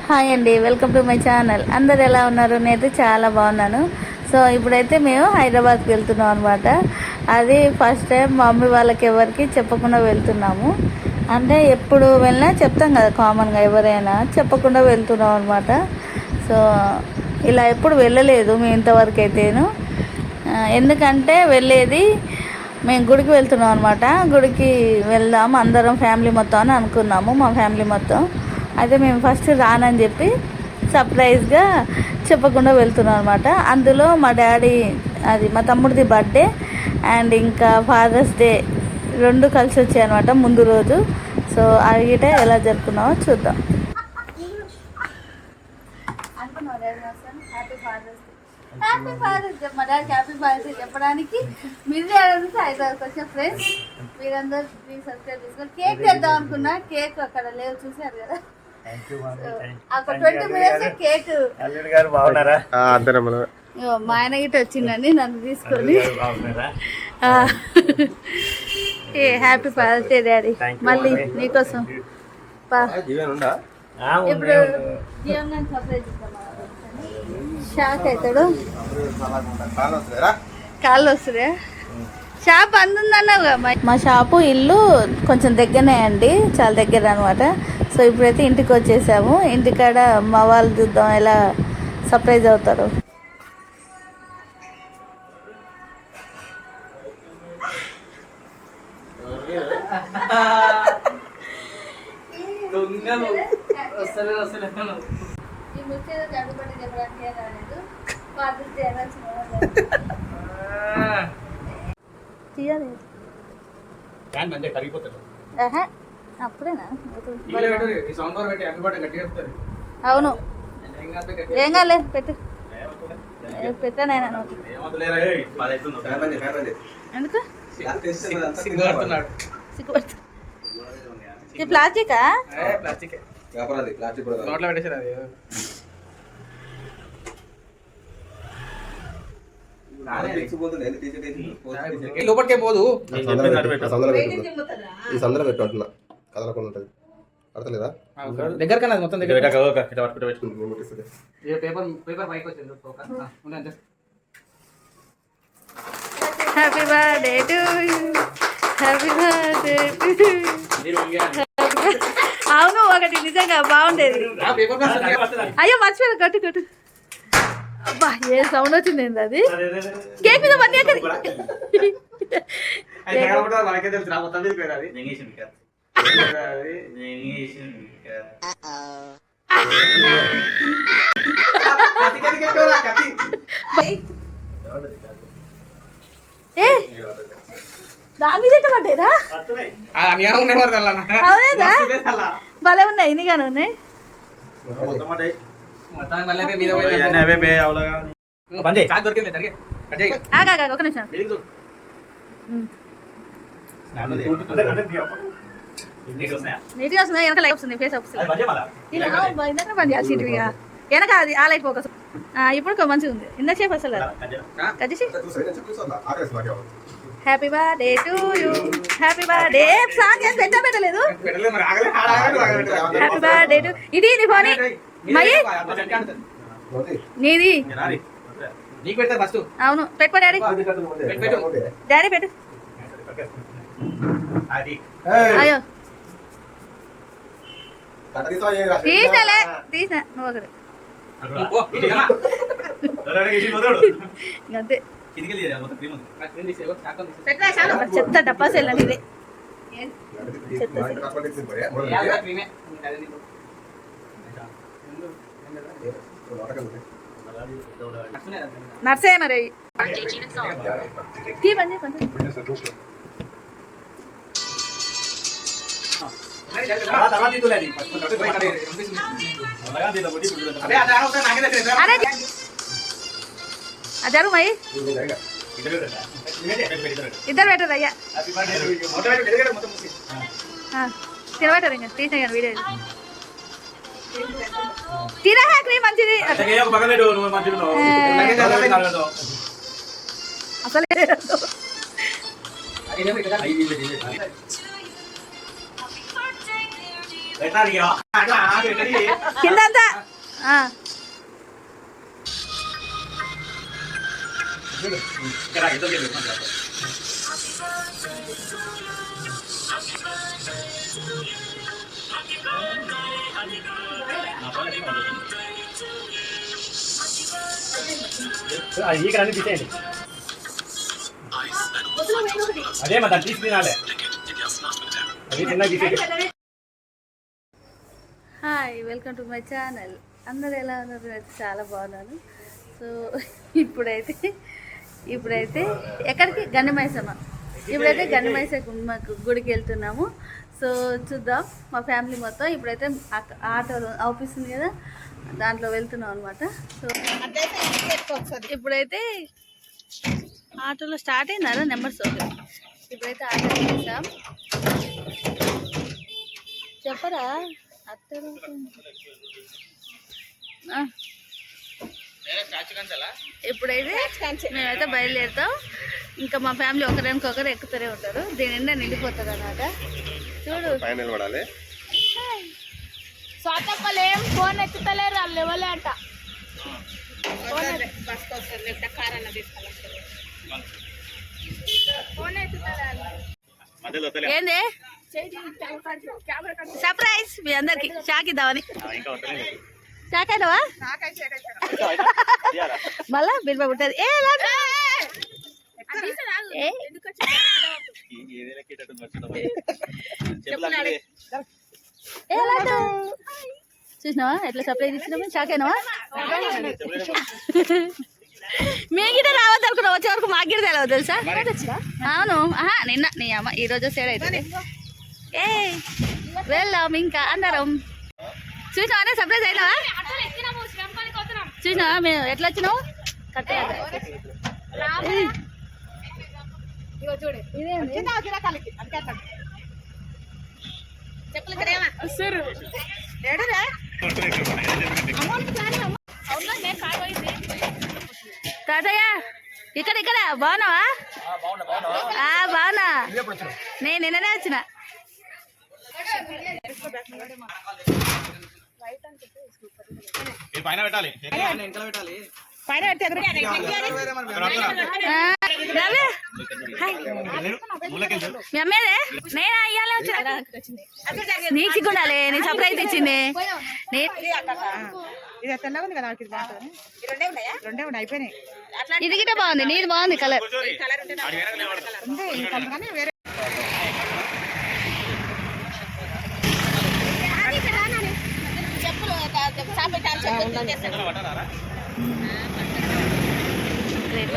Hi అండి, welcome to my channel. అందరు ఎలా ఉన్నారు? నేనైతే చాలా బాగున్నాను. సో ఇప్పుడైతే మేము హైదరాబాద్కి వెళ్తున్నాం అనమాట. అది ఫస్ట్ టైం మా మమ్మీ వాళ్ళకి ఎవరికి చెప్పకుండా వెళ్తున్నాము. అంటే ఎప్పుడు వెళ్ళినా చెప్తాం కదా, కామన్గా ఎవరైనా చెప్పకుండా వెళ్తున్నాం అనమాట. సో ఇలా ఎప్పుడు వెళ్ళలేదు మేము ఇంతవరకు అయితేను. ఎందుకంటే వెళ్ళేది మేము గుడికి వెళ్తున్నాం అనమాట. గుడికి వెళ్దాం అందరం ఫ్యామిలీ మొత్తం అని అనుకున్నాము, మా ఫ్యామిలీ మొత్తం. అయితే మేము ఫస్ట్ రానని చెప్పి సర్ప్రైజ్గా చెప్పకుండా వెళ్తున్నాం అనమాట. అందులో మా డాడీ అది మా తమ్ముడిది బర్త్డే అండ్ ఇంకా ఫాదర్స్ డే రెండు కలిసి వచ్చాయి అనమాట ముందు రోజు. సో అడిగిట ఎలా జరుపుకున్నామో చూద్దాం. Happy father's day. మా డాడీకి హ్యాపీ ఫాదర్స్ డే చెప్పడానికి మీరు హైదరాబాద్కి వచ్చే ఫ్రెండ్స్ మీరందరూ ప్లీజ్ సబ్స్క్రైబ్ చేసుకొని కేక్ తెద్దాం అనుకున్నా. కేక్ అక్కడ లేవు, చూసారు కదా. అక్కడ 20 minutes కేక్ మా ఆయన గిట్ట వచ్చిందండి నన్ను తీసుకొని. A happy father's day daddy, మళ్ళీ నీకోసం ఇప్పుడు జీవన్ సర్ప్రైజ్ ఇస్తాం. షాక్ అవుతాడు, కాళ్ళు వస్తుందా? షాప్ అందుందన్నావుగా. మా షాపు ఇల్లు కొంచెం దగ్గరనే అండి, చాలా దగ్గర అనమాట. సో ఇప్పుడైతే ఇంటికి వచ్చేసాము. ఇంటికాడ మా వాళ్ళు చూద్దాం ఎలా సర్ప్రైజ్ అవుతారు. అప్పుడేనా? అవును, ఏం కాలే పెట్టు పెట్టానైనా. ఎందుకు ఇది ప్లాస్టికా? లోపలికే పోదు, ఈ సందర పెట్టు అంటున్నా, కదలకుండా ఉంటుంది. అర్థలేదా? దగ్గర కన్నా మొత్తం దగ్గర. Happy birthday to you, happy birthday to you. అవును, ఒకటి నిజంగా బాగుండేది. అయ్యో మర్చిపోయాను, కట్టు కట్టు. అబ్బా ఏ సౌండ్ వచ్చింది ఏంది అది? కేక్ మీద పని దాని మీద పడ్డేదా? భలే ఉన్నాయి, ఇన్నిగానే ఉన్నాయి. ఒక నిమిషం. నీట్గా వస్తుంది, వెనక లైఫ్ వస్తుంది, ఫేస్ వస్తుంది. పని చేయాల్సి వెనక అది ఆ లైఫ్ ఫోకస్. ఇప్పుడు మంచిగా ఉంది. ఇందాక సేపు అసలు happy birthday to you, happy birthday. Song చేసి పెట్టలేదు. Happy birthday to. ఇది నీ ఫోన్ మయి నీది. అవును పెట్టుకో డాడీ. డాడీ పెట్టు. అయ్యో తీసినాలే, తీసినా నువ్వు ఒకటి అంతే. చెత్త డబ్బా సెల్లండి ఇది. నర్సే మరి జరుగు మై ఇద్దరు పెట్టరు అయ్యా, తినబెట్టరు. ఇంకా తీసిన వీడియో తిన క్రీమ్ మంచిది అసలే. కిందంతా ఈ కన్నీ తీసేయండి. అదే మరి తీసి తినాలి. అది చిన్న తీసేయండి. Hi, welcome to my channel. అందరు ఎలా ఉన్నారు? అయితే చాలా బాగున్నాను. సో ఇప్పుడైతే ఎక్కడికి? గండిమైసమ్మ. ఇప్పుడైతే గండిమైసమ్మ గుడికి వెళ్తున్నాము. సో చూద్దాం మా ఫ్యామిలీ మొత్తం. ఇప్పుడైతే ఆటోలో అవుపిస్తుంది కదా, దాంట్లో వెళ్తున్నాం అనమాట. సో ఇప్పుడైతే ఆటోలో స్టార్ట్ అయినారా నెంబర్స్? ఓకే, ఇప్పుడైతే ఆటో చేసాం. చెప్పరా అత్తరు? ఇప్పుడైతే మేమైతే బయలుదేరుతాం. ఇంకా మా ఫ్యామిలీ ఒకరికొకరు ఎక్కుతూనే ఉంటారు. దీని నిండా నిండిపోతుంది అన్నమాట. చూడు, ఏం ఫోన్ ఎత్తుతలేరు, వాళ్ళు లెవెలే అంట. ఏంది సర్ప్రైజ్ మీ అందరికి? షాక్ ఇద్దామని. షాక్ అయినావా? మళ్ళా బిల్బా ఉంటుంది. చూసినావా ఎట్లా సర్ప్రైజ్ ఇచ్చినామని? షాక్ అయినావా? మీ గిట్ట రావద్దు అనుకున్నా, వచ్చే వరకు మాకు గిట్ట తెలియదు తెలుసా? అవును, నిన్న నీ అమ్మ ఈరోజు సేడ్ అవుతుంది. వెళ్దాం ఇంకా అందరం. చూసినావా సర్ప్రైజ్ అయినావా? చూసినావా మేము ఎట్లా వచ్చినావు? తాతయ్య ఇక్కడ బాగున్నావా? బాగున్నా, నేను నిన్ననే వచ్చిన. పైన పెట్టాలి. పైన మీ అమ్మేదే? నేను అయ్యాలే వచ్చిన. నీకు సిగ్గుండాలి, నీ సర్ప్రైజ్ ఇచ్చింది. ఇది గిట్ట బాగుంది, నీది బాగుంది కలర్.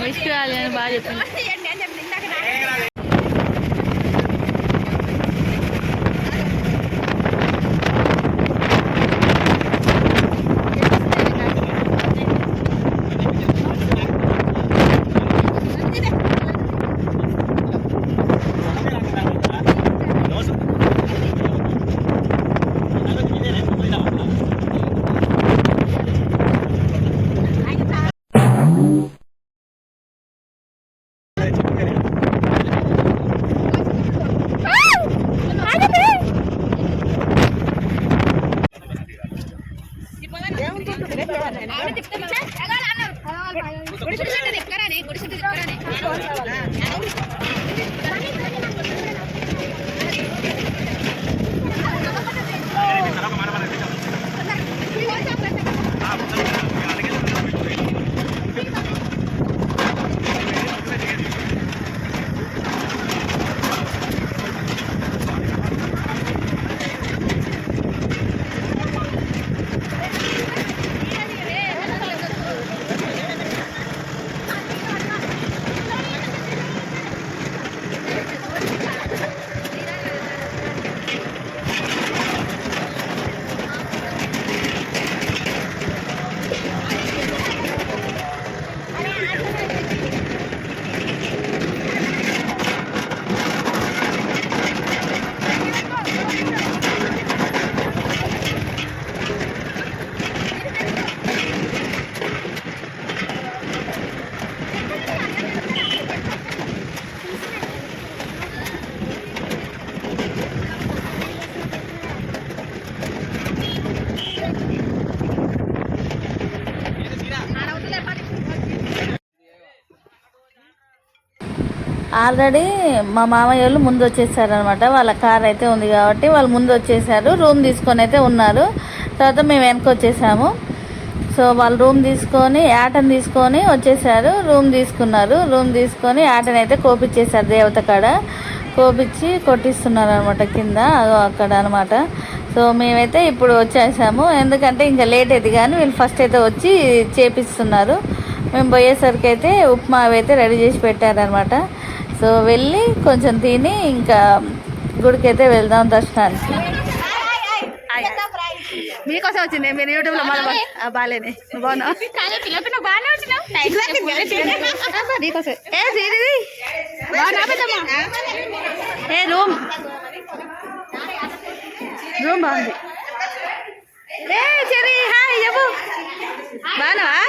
విష్ అని బాగా చెప్పింది. ఆల్రెడీ మా మామయ్య వాళ్ళు ముందు వచ్చేసారనమాట. వాళ్ళ కార్ అయితే ఉంది కాబట్టి వాళ్ళు ముందు వచ్చేసారు. రూమ్ తీసుకొని అయితే ఉన్నారు. తర్వాత మేము వెనక వచ్చేసాము. సో వాళ్ళు రూమ్ తీసుకొని యాటను తీసుకొని వచ్చేసారు. రూమ్ తీసుకున్నారు. రూమ్ తీసుకొని యాటను అయితే కోపించేశారు. దేవత కాడ కోపించి కొట్టిస్తున్నారు అనమాట కింద అక్కడ అనమాట. సో మేమైతే ఇప్పుడు వచ్చేసాము. ఎందుకంటే ఇంకా లేట్ అయితే కానీ వీళ్ళు ఫస్ట్ అయితే వచ్చి చేపిస్తున్నారు. మేము పోయేసరికి అయితే ఉప్మా అవి అయితే రెడీ చేసి పెట్టారనమాట. సో వెళ్ళి కొంచెం తిని ఇంకా గుడికి అయితే వెళ్దాం దర్శనానికి. మీకోసం వచ్చింది. మీరు యూట్యూబ్లో బాగాలేని బాగున్నావు నీకోసం ఏ రూమ్ బాగుంది. ఏ చెరి హాయ్ చెప్పు బాగున్నావా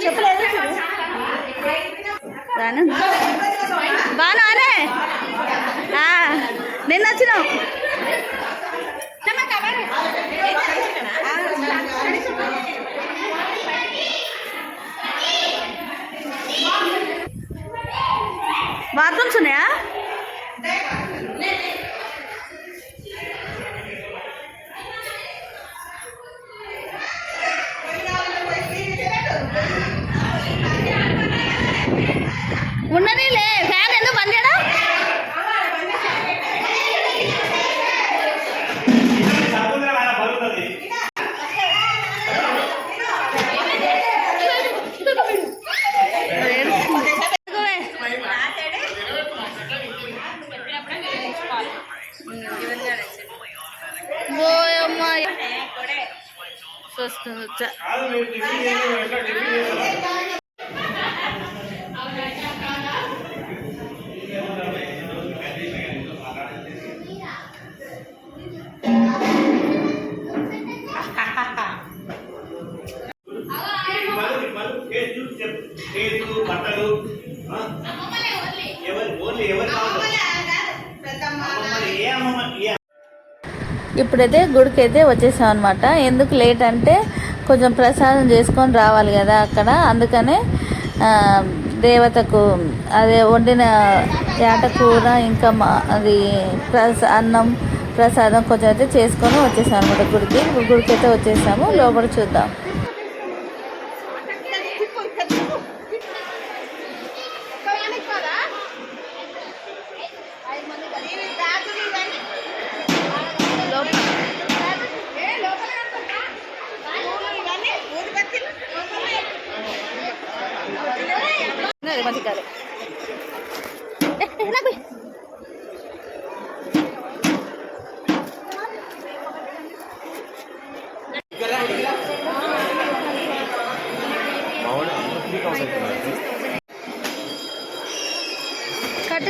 చెప్పలేదు బాగున్నావానే నిన్న వచ్చినావు బాత్రూమ్స్ ఉన్నాయా? ఉండనీలే ఫ్యాన్ ఎందుకు బంద్ చేయడం? ఇప్పుడైతే గుడికి అయితే వచ్చేసాం అనమాట. ఎందుకు లేట్ అంటే కొంచెం ప్రసాదం చేసుకొని రావాలి కదా అక్కడ. అందుకనే దేవతకు అదే వండిన యాట కూర ఇంకా అది అన్నం ప్రసాదం కొంచెం అయితే చేసుకొని వచ్చేసాం అనమాట గుడికి అయితే వచ్చేసాము. లోపల చూద్దాం. మంచిగా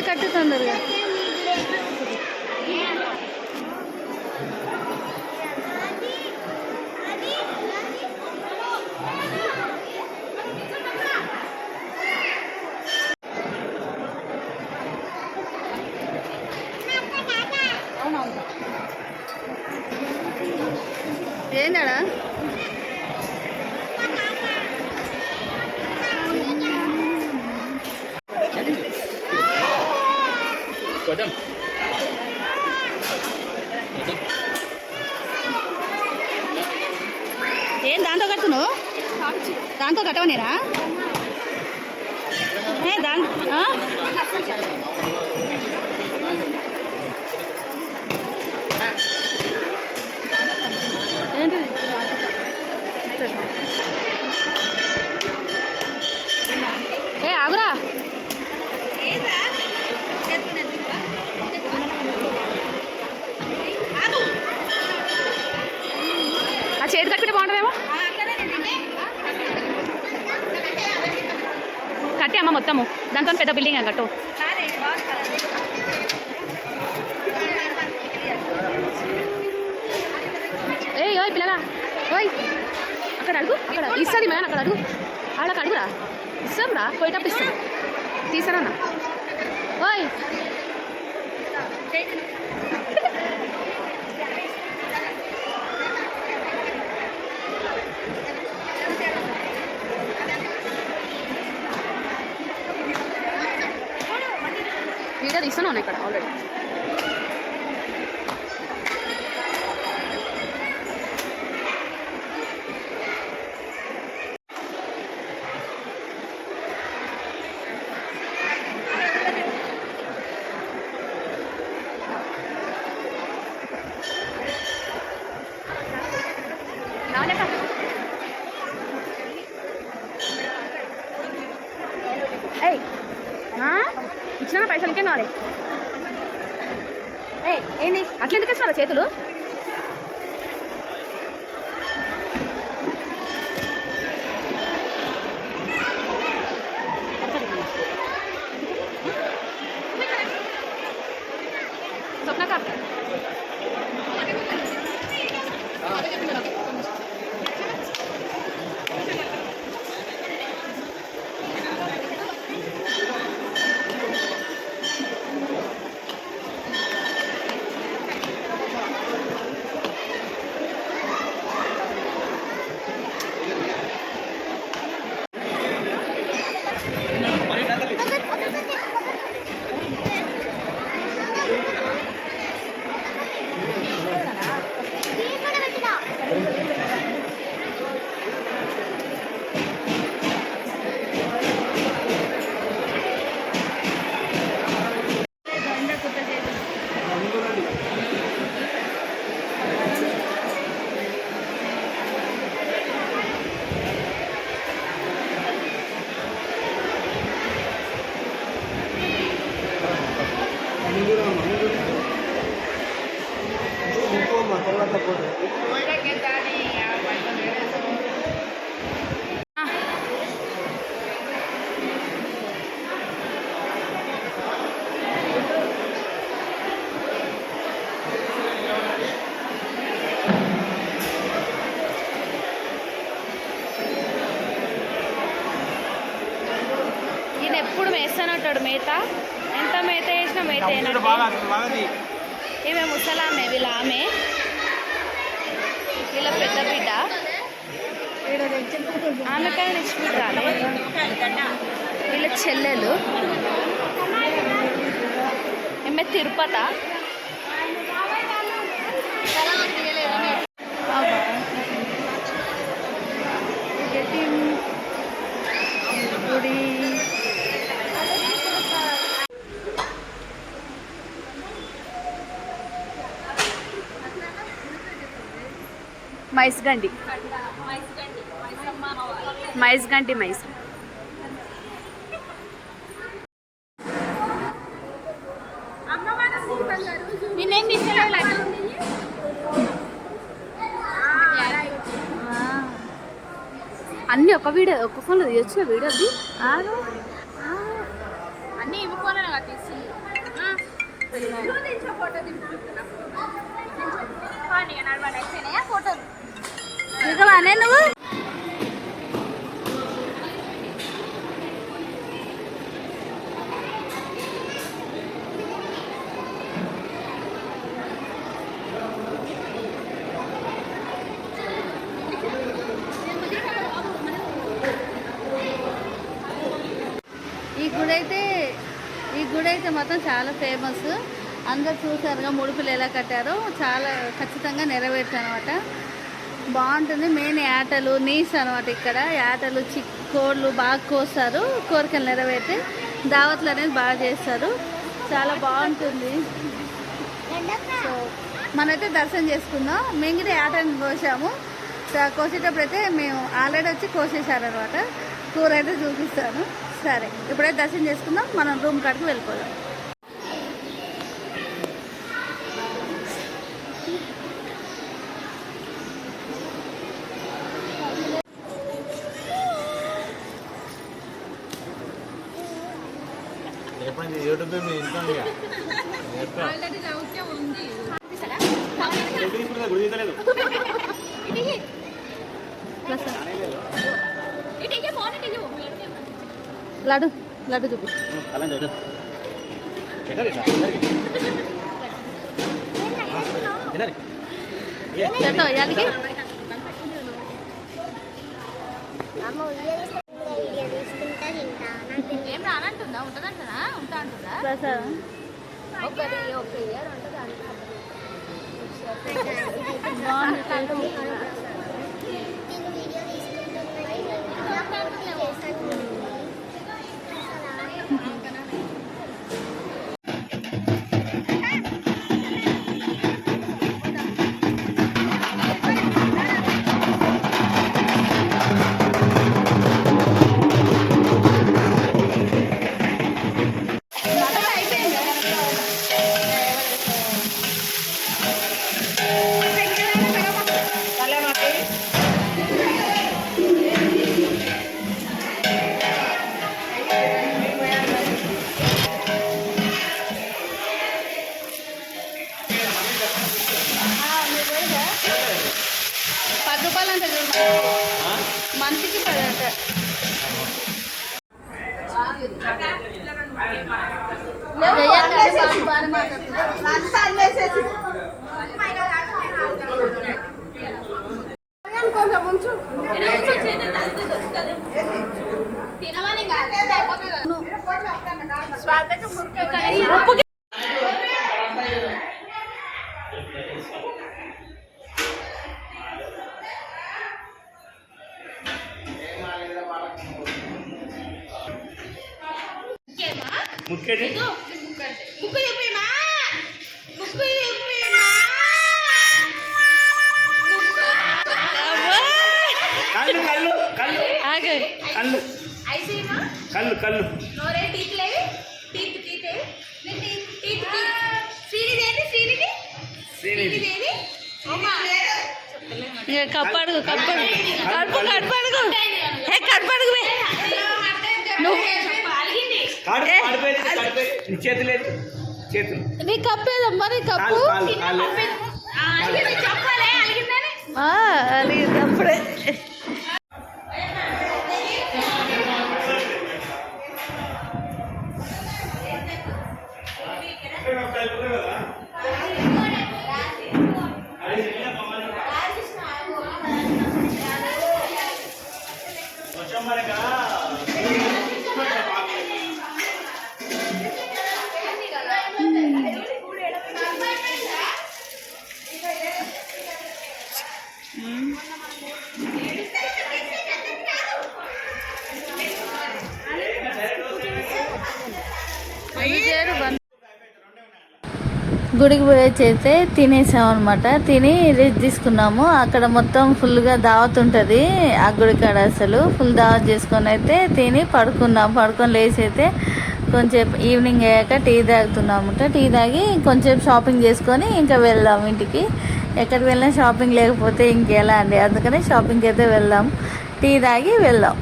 కట్టు తొందరగా ఏంటడా ఏం దాంతో కడుతున్నావు? దాంతో కట్టవనేరా? ఏంటి ఏ ఆగురా. ఆ చేతి కట్టుకుంటే బాగుంటుందేమో. కట్టే అమ్మ మొత్తము దాంతో పెద్ద బిల్డింగ్ కట్టు. ఓయ్ పిల్లగా ఓయ్ అక్కడ అడుగు. అక్కడ ఇస్తుంది మేడం. అక్కడ అడుగు. వాళ్ళకి అడుగురా. ఇస్తాం రా. పోయేటప్పుడు ఇస్తాం. తీసారన్నా. ఓయ్ వీడియో తీస్తున్నాను ఇక్కడ ఆల్రెడీ. ఇచ్చిన పైసలు ఇంకేం కావాలి? ఏంటి అట్లా ఎందుకు ఇస్తున్నారా చేతులు? స్వప్నక ఈయన ఎప్పుడు మేస్తానంటాడు మేత. ఎంత మేత వేసినా మేత ఈమె ముసలామె, వీళ్ళ ఆమె, వీళ్ళ పెద్ద బిడ్డ, ఆమె కానీ నెక్స్ట్ బిడ్డ రాలేదు, వీళ్ళ చెల్లెలు, ఈమె తిరుపత. గుడి మైస్గండి, మైస్గంటి మైస్. అన్నీ ఒక వీడియో, ఒక ఫోన్లో తీయొచ్చు వీడియో అది. అన్నీ ఇవి ఫోన్లో తీసి ఫోటోలు దిగవానే నువ్వు. ఈ గుడి అయితే మొత్తం చాలా ఫేమస్. అందరు చూసారుగా ముడుపులు ఎలా కట్టారో, చాలా ఖచ్చితంగా నెరవేర్చారు అనమాట. బాగుంటుంది. మెయిన్ యాటలు నీస్ అనమాట. ఇక్కడ యాటలు కోళ్ళు బాగా కోస్తారు. కోరికలు నెరవేరితే దావత్లు అనేది బాగా చేస్తారు. చాలా బాగుంటుంది. సో మనమైతే దర్శనం చేసుకుందాం. మేము కూడా యాటని కోసాము. కోసేటప్పుడు అయితే మేము ఆల్రెడీ వచ్చి కోసేసారనమాట. కూర అయితే చూపిస్తాను. సరే, ఇప్పుడైతే దర్శనం చేసుకుందాం. మనం రూమ్ కాడికి వెళ్ళిపోదాం. యూట్యూబ్ లడ్డు లడ్డు చూపి. ఏం రానంటుందా? ఉంటుందంటున్నా? ఉంటా అంటుందా? ప్రసాదం ₹10 అంటే చూడు మంత్కి 10 అంటే ముక్కేది కళ్ళు కళ్ళు కళ్ళు ఆగు కళ్ళు కళ్ళు కళ్ళు కప్పు అడుగు కప్పు కడుపు కడుపు అడుగు కడుపు అడుగు నువ్వు చేతులు లేదు చేతులు నీ కప్పేదమ్మా నీ కప్పు కాళ్ళు కాళ్ళు అలిగింది అప్పుడే గుడికి పోయేసి అయితే తినేసాం అనమాట. తిని రెస్ట్ తీసుకున్నాము. అక్కడ మొత్తం ఫుల్గా దావత్ ఉంటుంది ఆ గుడి కాడ. అసలు ఫుల్ దావత్ చేసుకొని అయితే తిని పడుకున్నాం. పడుకొని లేచి అయితే కొంచెం ఈవినింగ్ అయ్యాక టీ తాగుతున్నాం అనమాట. టీ తాగి కొంచెం షాపింగ్ చేసుకొని ఇంకా వెళ్దాం ఇంటికి. ఎక్కడికి వెళ్ళినా షాపింగ్ లేకపోతే ఇంకెలా అండి, అందుకని షాపింగ్కి అయితే వెళ్దాం. టీ తాగి వెళ్దాం.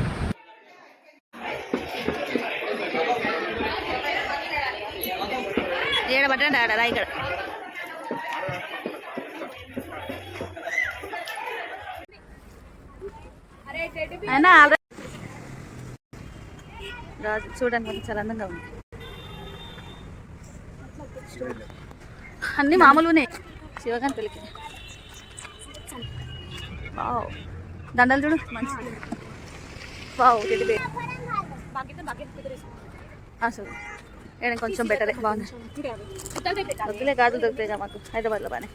ఏడబట్టండి ఆడరా ఇక్కడ అయినా రాజు చూడండి కొంచెం చాలా అందంగా ఉంది. అన్నీ మామూలునే శివగాని పెళ్ళికి. వావ్ దండలు చూడు మంచి. వావ్ అసలు ఏడ కొంచెం బెటరే, బాగుంది. వద్దులే గాజులు దొరుకుతాయి మాకు హైదరాబాద్లో బాగానే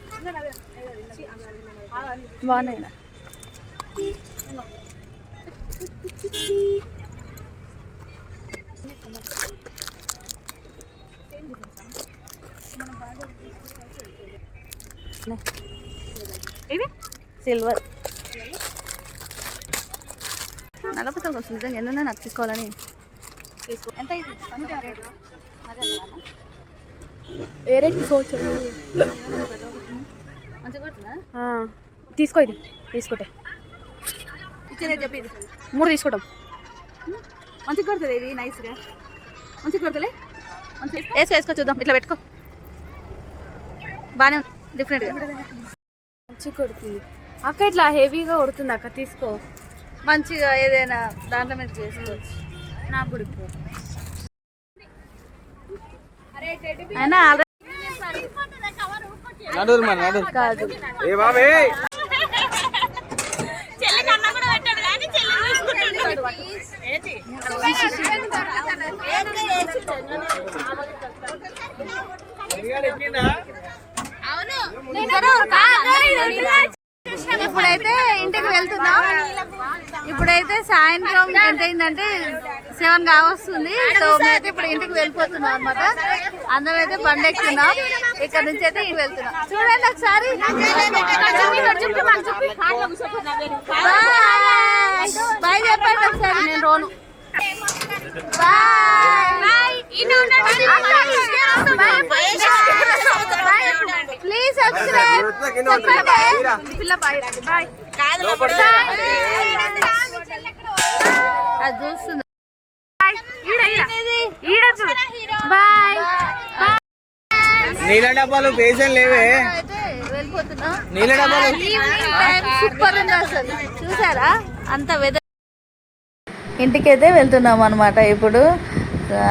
బాగున్నాయి. ఇది సిల్వర్ 40 వస్తుంది. నిజంగా ఎన్నైనా నాకు తీసుకోవాలని తీసుకో. ఎంత ఇది వేరే తీసుకోవచ్చు. మంచిగా కొడుతుందా? తీసుకో ఇది తీసుకుంటే ఇచ్చేదే చెప్పి ఇది 3 తీసుకోవడం మంచిగా కొడుతుంది. ఇది నైస్గా మంచిగా కొడుతులే. మంచిగా వేసుకో చూద్దాం. ఇట్లా పెట్టుకో బాగానే ఉంది డిఫరెంట్గా మంచిగా కొడుతుంది అక్క. ఇట్లా హెవీగా కొడుతుంది అక్క, తీసుకో. మంచిగా ఏదైనా దాంట్లో మీద చేసుకోవచ్చు. నాకు కూడా ఇప్పుడు అయినా కాదు ఏ బాబే ఇప్పుడైతే ఇంటికి వెళ్తున్నాం. ఇప్పుడైతే సాయంత్రం ఎంత అయిందంటే 7 కావస్తుంది. సో మేమైతే ఇప్పుడు ఇంటికి వెళ్ళిపోతున్నాం అనమాట. అందరం అయితే బండి ఎక్కుతున్నాం. ఇక్కడ నుంచి అయితే ఇంటికి వెళ్తున్నాం. చూడండి ఒకసారి. బాయ్ చెప్పండి ఒకసారి. నేను రోను. Please subscribe. పిల్ల బాయ్ బాయ్. అది చూస్తుంది. బాయ్. నీళ్ళ డబ్బాలు పేషెంట్ లేవే. అయితే వెళ్ళిపోతున్నాం. నీళ్ళ డబ్బాలు ఈవినింగ్ టైం సూపర్ ఉంది అసలు. చూసారా అంత వెదర్. ఇంటికైతే వెళ్తున్నాం అనమాట. ఇప్పుడు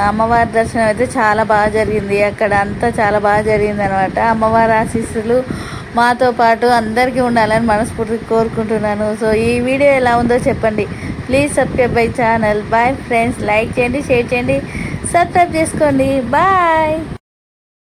అమ్మవారి దర్శనం అయితే చాలా బాగా జరిగింది. అక్కడ అంతా చాలా బాగా జరిగింది అనమాట. అమ్మవారి ఆశీస్సులు మాతో పాటు అందరికీ ఉండాలని మనస్ఫూర్తిగా కోరుకుంటున్నాను. సో ఈ వీడియో ఎలా ఉందో చెప్పండి. Please subscribe my channel. Bye friends. Like చేయండి, షేర్ చేయండి, సబ్స్క్రైబ్ చేసుకోండి. బాయ్.